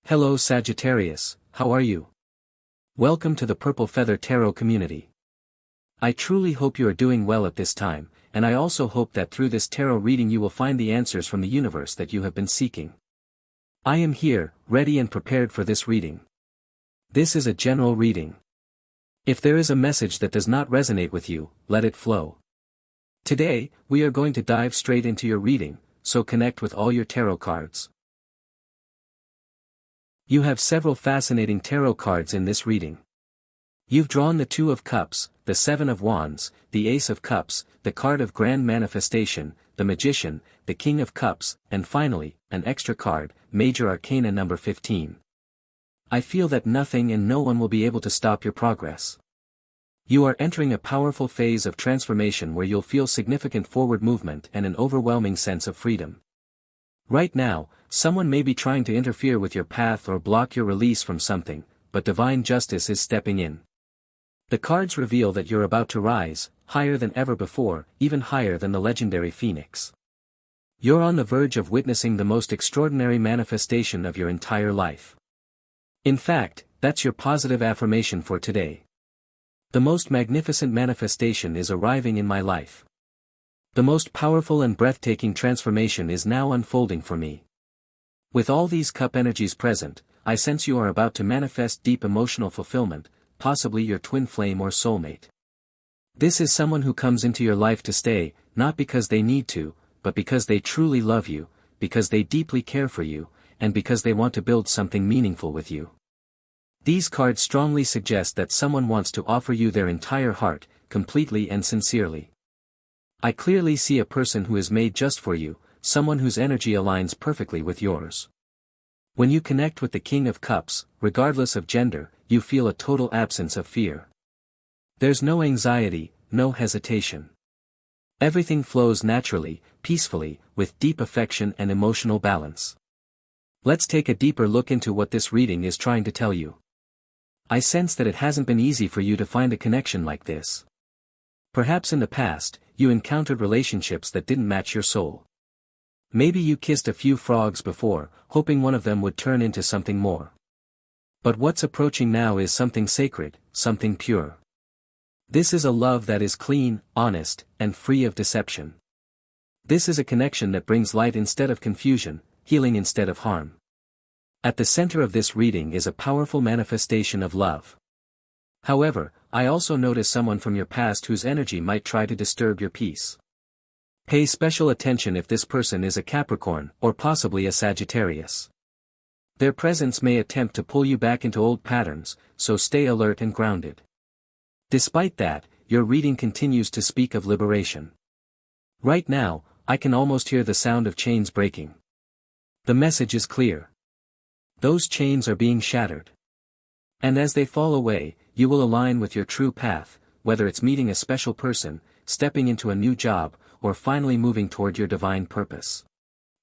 Hello Sagittarius, how are you? Welcome to the Purple Feather Tarot community. I truly hope you are doing well at this time, and I also hope that through this tarot reading you will find the answers from the universe that you have been seeking. I am here, ready and prepared for this reading. This is a general reading. If there is a message that does not resonate with you, let it flow. Today, we are going to dive straight into your reading, so connect with all your tarot cards. You have several fascinating tarot cards in this reading. You've drawn the Two of Cups, the Seven of Wands, the Ace of Cups, the card of Grand Manifestation, the Magician, the King of Cups, and finally, an extra card, Major Arcana number 15. I feel that nothing and no one will be able to stop your progress. You are entering a powerful phase of transformation where you'll feel significant forward movement and an overwhelming sense of freedom. Right now, someone may be trying to interfere with your path or block your release from something, but divine justice is stepping in. The cards reveal that you're about to rise, higher than ever before, even higher than the legendary Phoenix. You're on the verge of witnessing the most extraordinary manifestation of your entire life. In fact, that's your positive affirmation for today. The most magnificent manifestation is arriving in my life. The most powerful and breathtaking transformation is now unfolding for me. With all these cup energies present, I sense you are about to manifest deep emotional fulfillment, possibly your twin flame or soulmate. This is someone who comes into your life to stay, not because they need to, but because they truly love you, because they deeply care for you, and because they want to build something meaningful with you. These cards strongly suggest that someone wants to offer you their entire heart, completely and sincerely. I clearly see a person who is made just for you, someone whose energy aligns perfectly with yours. When you connect with the King of Cups, regardless of gender, you feel a total absence of fear. There's no anxiety, no hesitation. Everything flows naturally, peacefully, with deep affection and emotional balance. Let's take a deeper look into what this reading is trying to tell you. I sense that it hasn't been easy for you to find a connection like this. Perhaps in the past, you encountered relationships that didn't match your soul. Maybe you kissed a few frogs before, hoping one of them would turn into something more. But what's approaching now is something sacred, something pure. This is a love that is clean, honest, and free of deception. This is a connection that brings light instead of confusion, healing instead of harm. At the center of this reading is a powerful manifestation of love. However, I also notice someone from your past whose energy might try to disturb your peace. Pay special attention if this person is a Capricorn or possibly a Sagittarius. Their presence may attempt to pull you back into old patterns, so stay alert and grounded. Despite that, your reading continues to speak of liberation. Right now, I can almost hear the sound of chains breaking. The message is clear. Those chains are being shattered. And as they fall away, you will align with your true path, whether it's meeting a special person, stepping into a new job, or finally moving toward your divine purpose.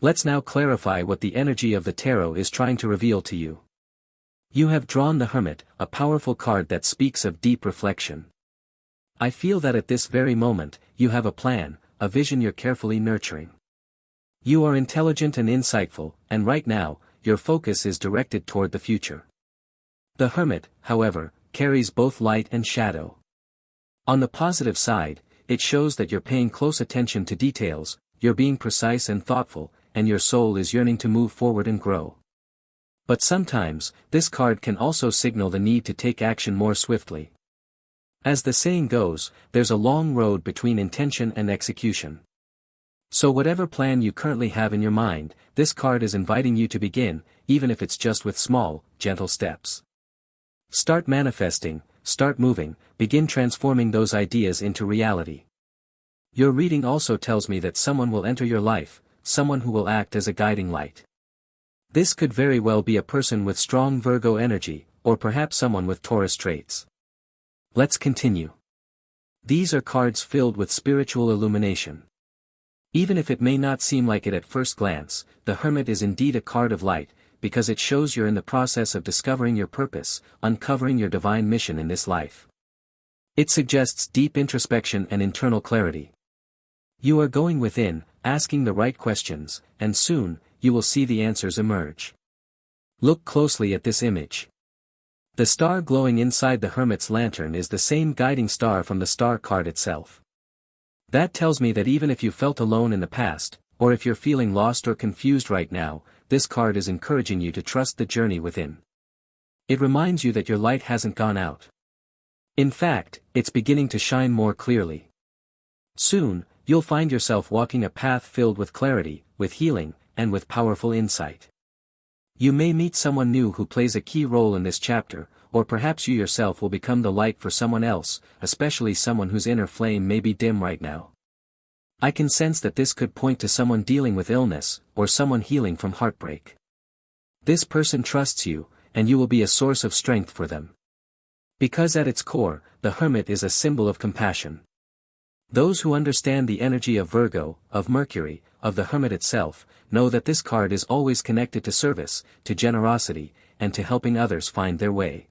Let's now clarify what the energy of the tarot is trying to reveal to you. You have drawn the Hermit, a powerful card that speaks of deep reflection. I feel that at this very moment, you have a plan, a vision you're carefully nurturing. You are intelligent and insightful, and right now, your focus is directed toward the future. The Hermit, however, carries both light and shadow. On the positive side, it shows that you're paying close attention to details, you're being precise and thoughtful, and your soul is yearning to move forward and grow. But sometimes, this card can also signal the need to take action more swiftly. As the saying goes, there's a long road between intention and execution. So whatever plan you currently have in your mind, this card is inviting you to begin, even if it's just with small, gentle steps. Start manifesting, start moving, begin transforming those ideas into reality. Your reading also tells me that someone will enter your life, someone who will act as a guiding light. This could very well be a person with strong Virgo energy, or perhaps someone with Taurus traits. Let's continue. These are cards filled with spiritual illumination. Even if it may not seem like it at first glance, the Hermit is indeed a card of light, because it shows you're in the process of discovering your purpose, uncovering your divine mission in this life. It suggests deep introspection and internal clarity. You are going within, asking the right questions, and soon, you will see the answers emerge. Look closely at this image. The star glowing inside the Hermit's lantern is the same guiding star from the star card itself. That tells me that even if you felt alone in the past, or if you're feeling lost or confused right now, this card is encouraging you to trust the journey within. It reminds you that your light hasn't gone out. In fact, it's beginning to shine more clearly. Soon, you'll find yourself walking a path filled with clarity, with healing, and with powerful insight. You may meet someone new who plays a key role in this chapter, or perhaps you yourself will become the light for someone else, especially someone whose inner flame may be dim right now. I can sense that this could point to someone dealing with illness, or someone healing from heartbreak. This person trusts you, and you will be a source of strength for them. Because at its core, the Hermit is a symbol of compassion. Those who understand the energy of Virgo, of Mercury, of the Hermit itself, know that this card is always connected to service, to generosity, and to helping others find their way.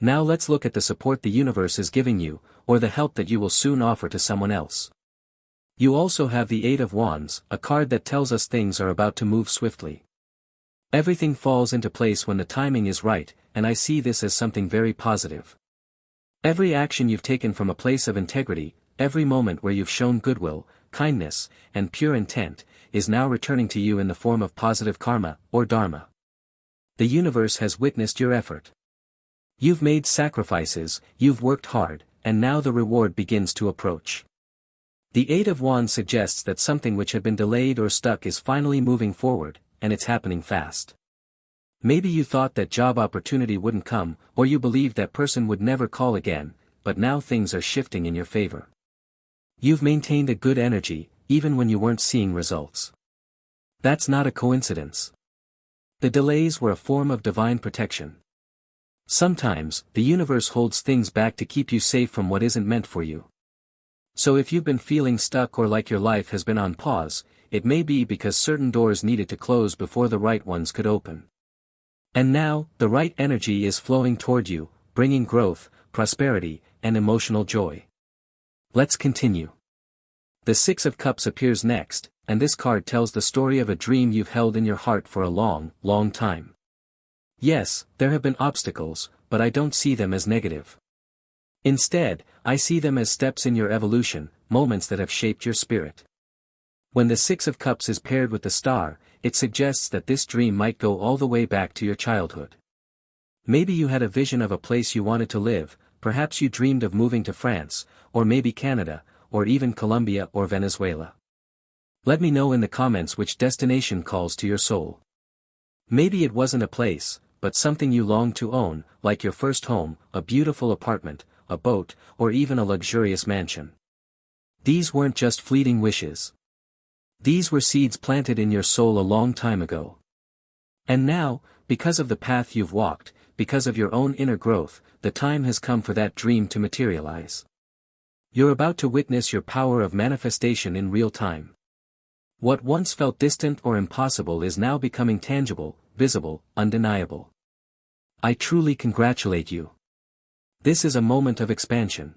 Now let's look at the support the universe is giving you, or the help that you will soon offer to someone else. You also have the Eight of Wands, a card that tells us things are about to move swiftly. Everything falls into place when the timing is right, and I see this as something very positive. Every action you've taken from a place of integrity, every moment where you've shown goodwill, kindness, and pure intent, is now returning to you in the form of positive karma, or dharma. The universe has witnessed your effort. You've made sacrifices, you've worked hard, and now the reward begins to approach. The Eight of Wands suggests that something which had been delayed or stuck is finally moving forward, and it's happening fast. Maybe you thought that job opportunity wouldn't come, or you believed that person would never call again, but now things are shifting in your favor. You've maintained a good energy, even when you weren't seeing results. That's not a coincidence. The delays were a form of divine protection. Sometimes, the universe holds things back to keep you safe from what isn't meant for you. So if you've been feeling stuck or like your life has been on pause, it may be because certain doors needed to close before the right ones could open. And now, the right energy is flowing toward you, bringing growth, prosperity, and emotional joy. Let's continue. The Six of Cups appears next, and this card tells the story of a dream you've held in your heart for a long, long time. Yes, there have been obstacles, but I don't see them as negative. Instead, I see them as steps in your evolution, moments that have shaped your spirit. When the Six of Cups is paired with the star, it suggests that this dream might go all the way back to your childhood. Maybe you had a vision of a place you wanted to live, perhaps you dreamed of moving to France, or maybe Canada, or even Colombia or Venezuela. Let me know in the comments which destination calls to your soul. Maybe it wasn't a place, but something you longed to own, like your first home, a beautiful apartment, a boat, or even a luxurious mansion. These weren't just fleeting wishes. These were seeds planted in your soul a long time ago. And now, because of the path you've walked, because of your own inner growth, the time has come for that dream to materialize. You're about to witness your power of manifestation in real time. What once felt distant or impossible is now becoming tangible, visible, undeniable. I truly congratulate you. This is a moment of expansion.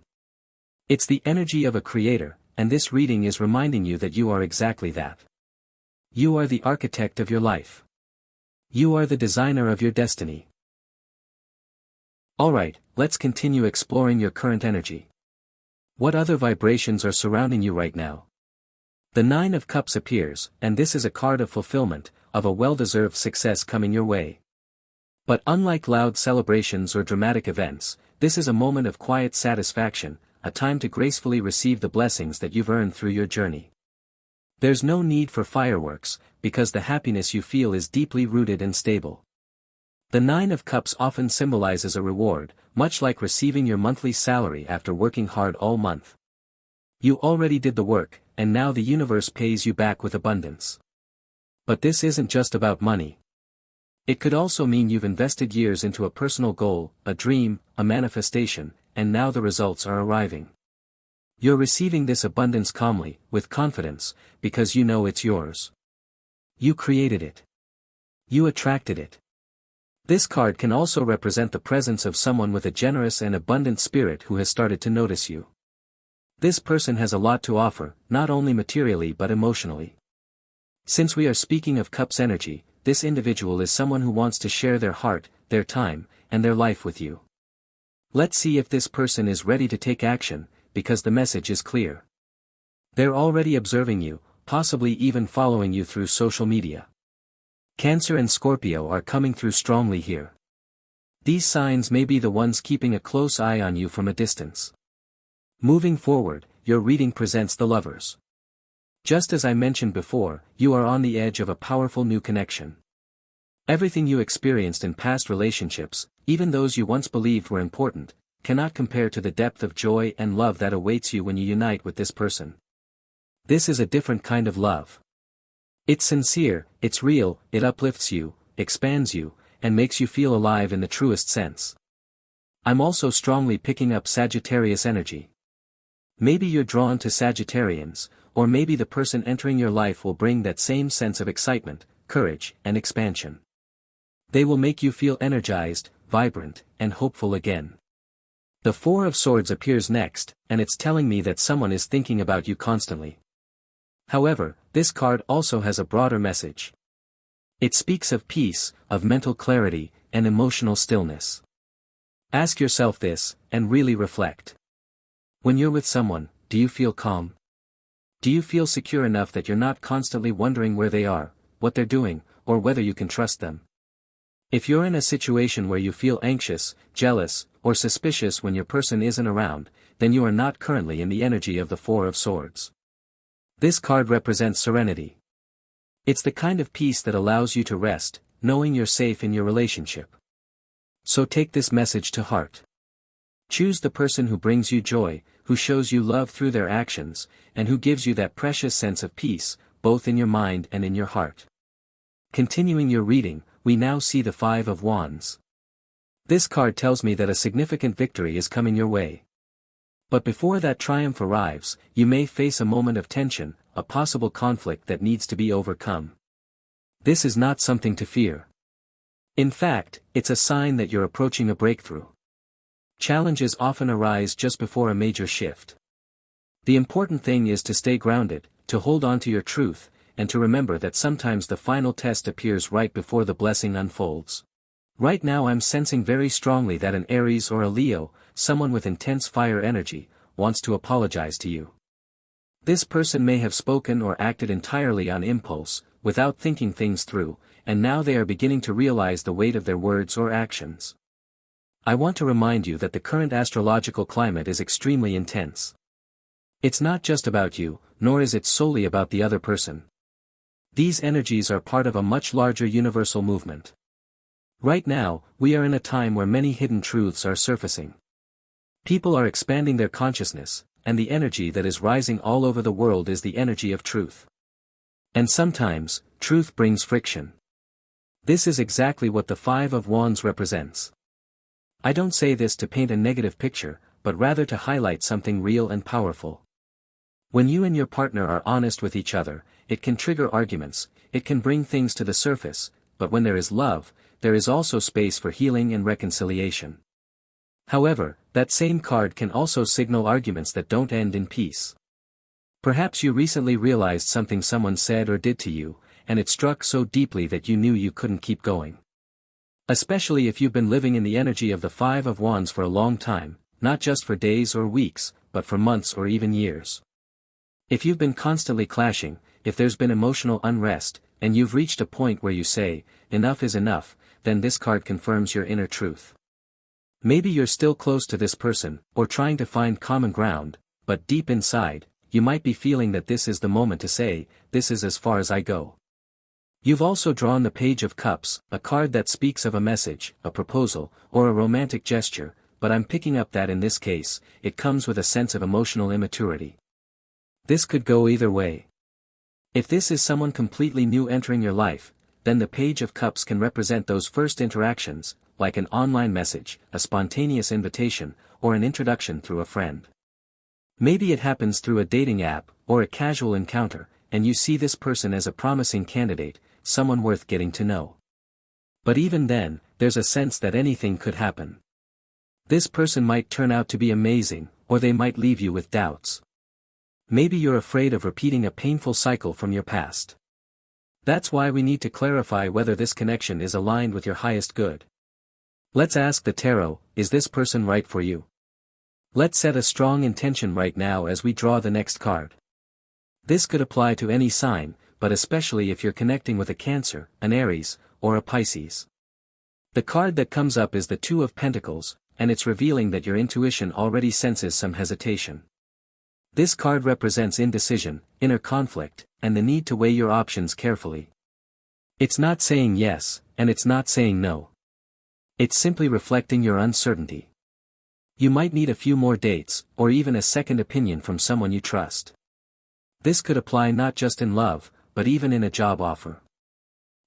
It's the energy of a creator, and this reading is reminding you that you are exactly that. You are the architect of your life. You are the designer of your destiny. Alright, let's continue exploring your current energy. What other vibrations are surrounding you right now? The Nine of Cups appears, and this is a card of fulfillment, of a well-deserved success coming your way. But unlike loud celebrations or dramatic events, this is a moment of quiet satisfaction, a time to gracefully receive the blessings that you've earned through your journey. There's no need for fireworks, because the happiness you feel is deeply rooted and stable. The Nine of Cups often symbolizes a reward, much like receiving your monthly salary after working hard all month. You already did the work, and now the universe pays you back with abundance. But this isn't just about money. It could also mean you've invested years into a personal goal, a dream, a manifestation, and now the results are arriving. You're receiving this abundance calmly, with confidence, because you know it's yours. You created it. You attracted it. This card can also represent the presence of someone with a generous and abundant spirit who has started to notice you. This person has a lot to offer, not only materially but emotionally. Since we are speaking of Cups energy, this individual is someone who wants to share their heart, their time, and their life with you. Let's see if this person is ready to take action, because the message is clear. They're already observing you, possibly even following you through social media. Cancer and Scorpio are coming through strongly here. These signs may be the ones keeping a close eye on you from a distance. Moving forward, your reading presents the Lovers. Just as I mentioned before, you are on the edge of a powerful new connection. Everything you experienced in past relationships, even those you once believed were important, cannot compare to the depth of joy and love that awaits you when you unite with this person. This is a different kind of love. It's sincere, it's real, it uplifts you, expands you, and makes you feel alive in the truest sense. I'm also strongly picking up Sagittarius energy. Maybe you're drawn to Sagittarians, or maybe the person entering your life will bring that same sense of excitement, courage, and expansion. They will make you feel energized, vibrant, and hopeful again. The Four of Swords appears next, and it's telling me that someone is thinking about you constantly. However, this card also has a broader message. It speaks of peace, of mental clarity, and emotional stillness. Ask yourself this, and really reflect. When you're with someone, do you feel calm? Do you feel secure enough that you're not constantly wondering where they are, what they're doing, or whether you can trust them? If you're in a situation where you feel anxious, jealous, or suspicious when your person isn't around, then you are not currently in the energy of the Four of Swords. This card represents serenity. It's the kind of peace that allows you to rest, knowing you're safe in your relationship. So take this message to heart. Choose the person who brings you joy, who shows you love through their actions, and who gives you that precious sense of peace, both in your mind and in your heart. Continuing your reading, we now see the Five of Wands. This card tells me that a significant victory is coming your way. But before that triumph arrives, you may face a moment of tension, a possible conflict that needs to be overcome. This is not something to fear. In fact, it's a sign that you're approaching a breakthrough. Challenges often arise just before a major shift. The important thing is to stay grounded, to hold on to your truth, and to remember that sometimes the final test appears right before the blessing unfolds. Right now I'm sensing very strongly that an Aries or a Leo, someone with intense fire energy, wants to apologize to you. This person may have spoken or acted entirely on impulse, without thinking things through, and now they are beginning to realize the weight of their words or actions. I want to remind you that the current astrological climate is extremely intense. It's not just about you, nor is it solely about the other person. These energies are part of a much larger universal movement. Right now, we are in a time where many hidden truths are surfacing. People are expanding their consciousness, and the energy that is rising all over the world is the energy of truth. And sometimes, truth brings friction. This is exactly what the Five of Wands represents. I don't say this to paint a negative picture, but rather to highlight something real and powerful. When you and your partner are honest with each other, it can trigger arguments, it can bring things to the surface, but when there is love, there is also space for healing and reconciliation. However, that same card can also signal arguments that don't end in peace. Perhaps you recently realized something someone said or did to you, and it struck so deeply that you knew you couldn't keep going. Especially if you've been living in the energy of the Five of Wands for a long time, not just for days or weeks, but for months or even years. If you've been constantly clashing, if there's been emotional unrest, and you've reached a point where you say, enough is enough, then this card confirms your inner truth. Maybe you're still close to this person, or trying to find common ground, but deep inside, you might be feeling that this is the moment to say, this is as far as I go. You've also drawn the Page of Cups, a card that speaks of a message, a proposal, or a romantic gesture, but I'm picking up that in this case, it comes with a sense of emotional immaturity. This could go either way. If this is someone completely new entering your life, then the Page of Cups can represent those first interactions, like an online message, a spontaneous invitation, or an introduction through a friend. Maybe it happens through a dating app, or a casual encounter, and you see this person as a promising candidate, someone worth getting to know. But even then, there's a sense that anything could happen. This person might turn out to be amazing, or they might leave you with doubts. Maybe you're afraid of repeating a painful cycle from your past. That's why we need to clarify whether this connection is aligned with your highest good. Let's ask the tarot, is this person right for you? Let's set a strong intention right now as we draw the next card. This could apply to any sign, but especially if you're connecting with a Cancer, an Aries, or a Pisces. The card that comes up is the Two of Pentacles, and it's revealing that your intuition already senses some hesitation. This card represents indecision, inner conflict, and the need to weigh your options carefully. It's not saying yes, and it's not saying no. It's simply reflecting your uncertainty. You might need a few more dates, or even a second opinion from someone you trust. This could apply not just in love, but even in a job offer.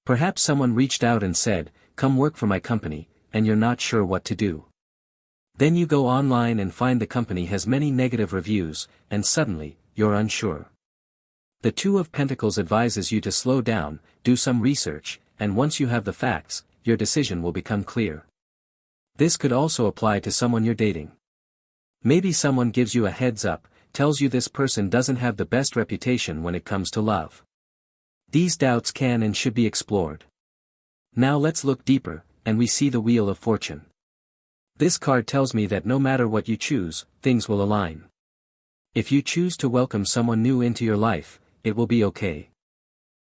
Perhaps someone reached out and said, "Come work for my company," and you're not sure what to do. Then you go online and find the company has many negative reviews, and suddenly, you're unsure. The Two of Pentacles advises you to slow down, do some research, and once you have the facts, your decision will become clear. This could also apply to someone you're dating. Maybe someone gives you a heads up, tells you this person doesn't have the best reputation when it comes to love. These doubts can and should be explored. Now let's look deeper, and we see the Wheel of Fortune. This card tells me that no matter what you choose, things will align. If you choose to welcome someone new into your life, it will be okay.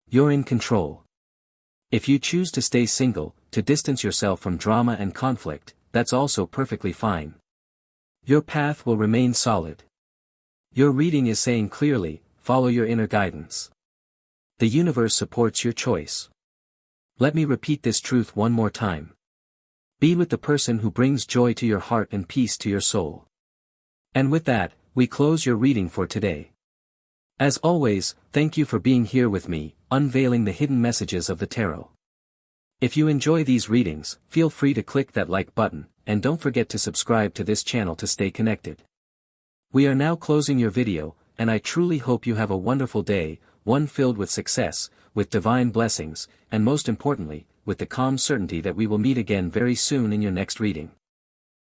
You're in control. If you choose to stay single, to distance yourself from drama and conflict, that's also perfectly fine. Your path will remain solid. Your reading is saying clearly, follow your inner guidance. The universe supports your choice. Let me repeat this truth one more time. Be with the person who brings joy to your heart and peace to your soul. And with that, we close your reading for today. As always, thank you for being here with me, unveiling the hidden messages of the tarot. If you enjoy these readings, feel free to click that like button, and don't forget to subscribe to this channel to stay connected. We are now closing your video, and I truly hope you have a wonderful day, one filled with success, with divine blessings, and most importantly, with the calm certainty that we will meet again very soon in your next reading.